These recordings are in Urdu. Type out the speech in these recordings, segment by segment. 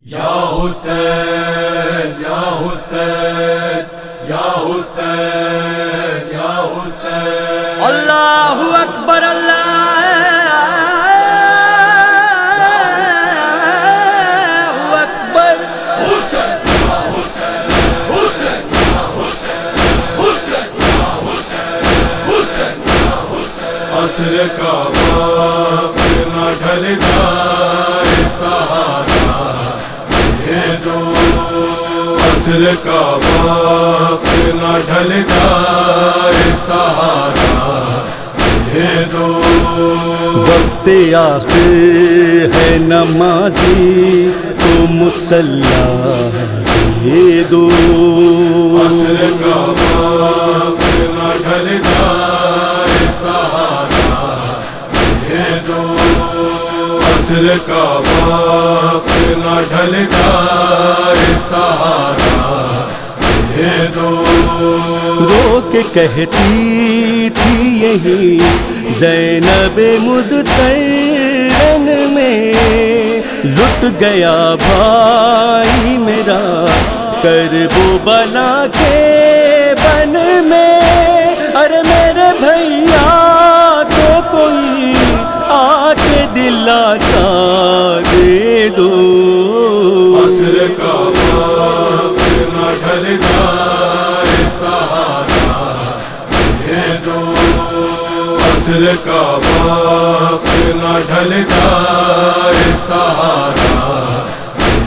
یا حسین یا حسین یا حسین یا حسین اللہ اکبر اللہ اکبر حسین یا حسین حسین یا حسین حسین یا حسین حسین یا حسین عصر کا وقت نہ ڈھل جائے سہارا یہ دو عصر کا وقت نہ ڈھل جائے سہارا یہ دو وقت آخر ہے نمازی تو مصلی دے دو عصر کا وقت نہ ڈھل جائے سہارا یہ دو عصر کا وقت نہ ڈھل جائے سہارا یہ دو رو کے کہتی تھی یہی زینب مضطرن میں لٹ گیا بھائی میرا کرب و بلا کے بن میں ارے میرے بھیا تو کوئی آ کے دلاسا دے دو عصر کا وقت نہ ڈھل جائے سہارا یہ دو عصر کا وقت نہ ڈھل جائے سہارا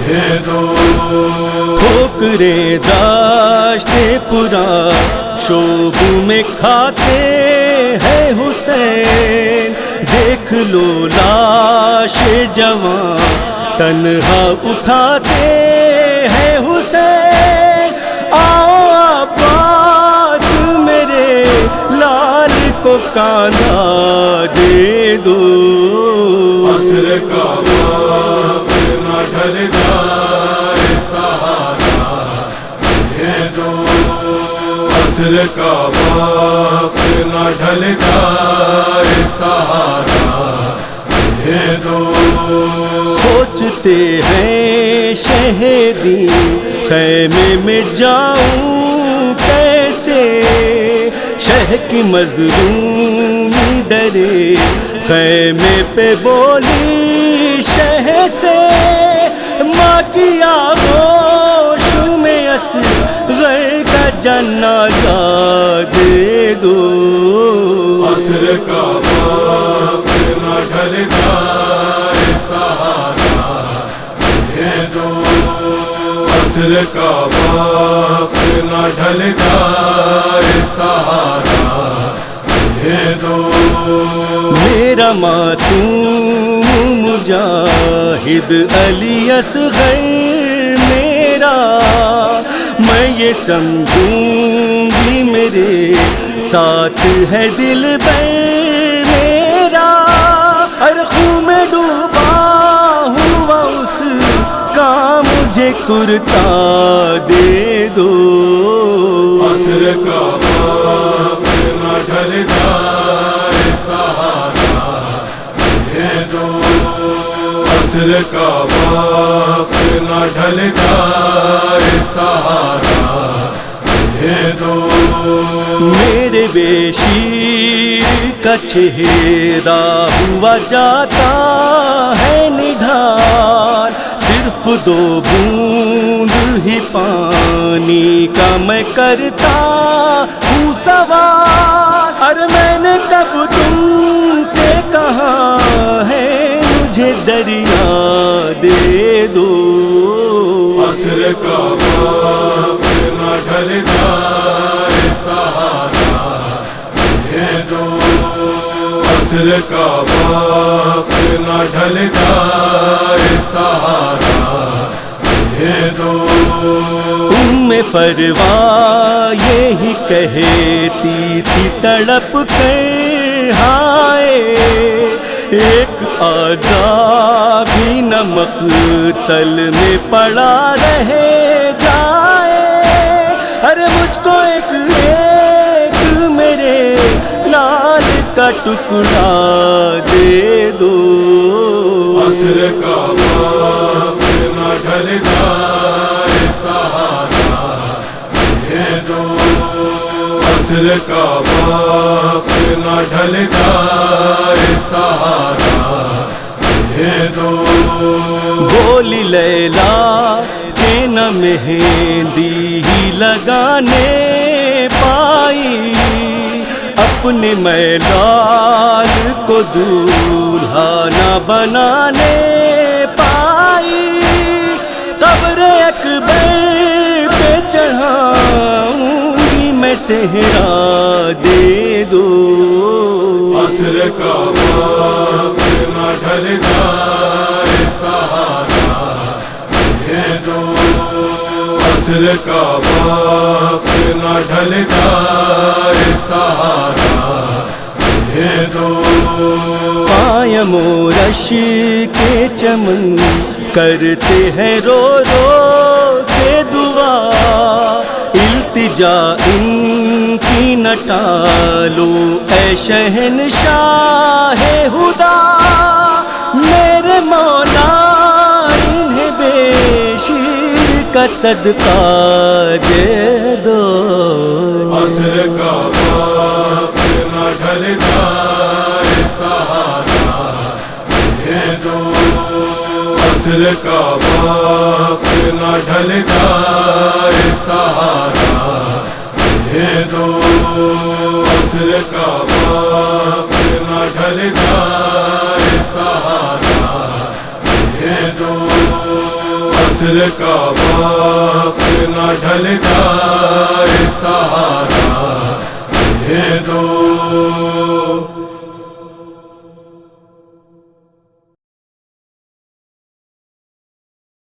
یہ دو ٹھوکرے داشتے پورا شوبوں میں کھاتے ہیں حسین دیکھ لو لاش جوان تنہا اٹھاتے ہیں حسین آؤ عباس میرے لال کو کاندھا دے دو عصر کا وقت نہ ڈھل جائے سہارا یہ دو عصر کا وقت نہ ڈھل جائے سہارا یہ دو سوچتے ہیں شہیدی خیمے میں جاؤں کیسے شہ کی مظلومی درے خیمے پہ بولی شہ سے ماں کی آغوش میں اصغر کا جنازہ دے دو عصر کا وقت نہ ڈھل جائے سہارا یہ دو عصر کا وقت نہ ڈھل جائے سہارا یہ دو میرا معصوم مجاہد علی اصغر میرا میں یہ سمجھوں گی میرے ساتھ ہے دل بر میرا ہر خون میں ڈوبا ہوا اس کا مجھے کرتا دے دو عصر کا وقت نہ ڈھل جائے سہارا یہ دو عصر کا وقت نہ ڈھل جائے سہارا یہ دو میرے بے شیر کا چہرہ ہوا جاتا ہے نڈھال صرف دو بوند ہی پانی کا میں کرتا ہوں سوال ارے میں نے کب تم سے کہا ہے مجھے دریا دے دو عصر کا وقت نہ ڈھل جائے سہارا یہ دو عصر کا وقت نہ ڈھل جائے سہارا یہ دو فروا یہی کہتی تھی تڑپ کر ہائے ایک عذاب بھی نہ مقتل میں پڑا رہے جائے ارے مجھ کو ایک میرے لال کا ٹکڑا دے دو عصر کا وقت نہ ڈھل جائے سہارا، یہ دو عصر کا وقت نہ ڈھل جائے سہارا، یہ دو بولی لیلا کہ نہ مہندی ہی لگانے پائی، اپنے میلال کو دولہا نہ بنانے پائی، قبر اکبر پہ چڑھاؤں گی میں صحرا دے دو، عصر کا وقت نہ ڈھل جائے سہارا، یہ دو عصر کا وقت نہ ڈھل جائے سہارا، یہ دو قائم و رش کے چمن کرتے ہیں رو رو کے دعا، التجا ان کی نہ ٹالو اے شہنشاہ خدا، میرے مولا انہیں بے شیر کا صدقہ دے دو، عصر کا وقت نہ ڈھل جائے سہارا، یہ دو عصر کا وقت نہ ڈھل جائے سہارا، یہ دو عصر کا وقت نہ ڈھل جائے سہارا، یہ دو عصر کا وقت نہ ڈھل جائے سہارا، یہ دو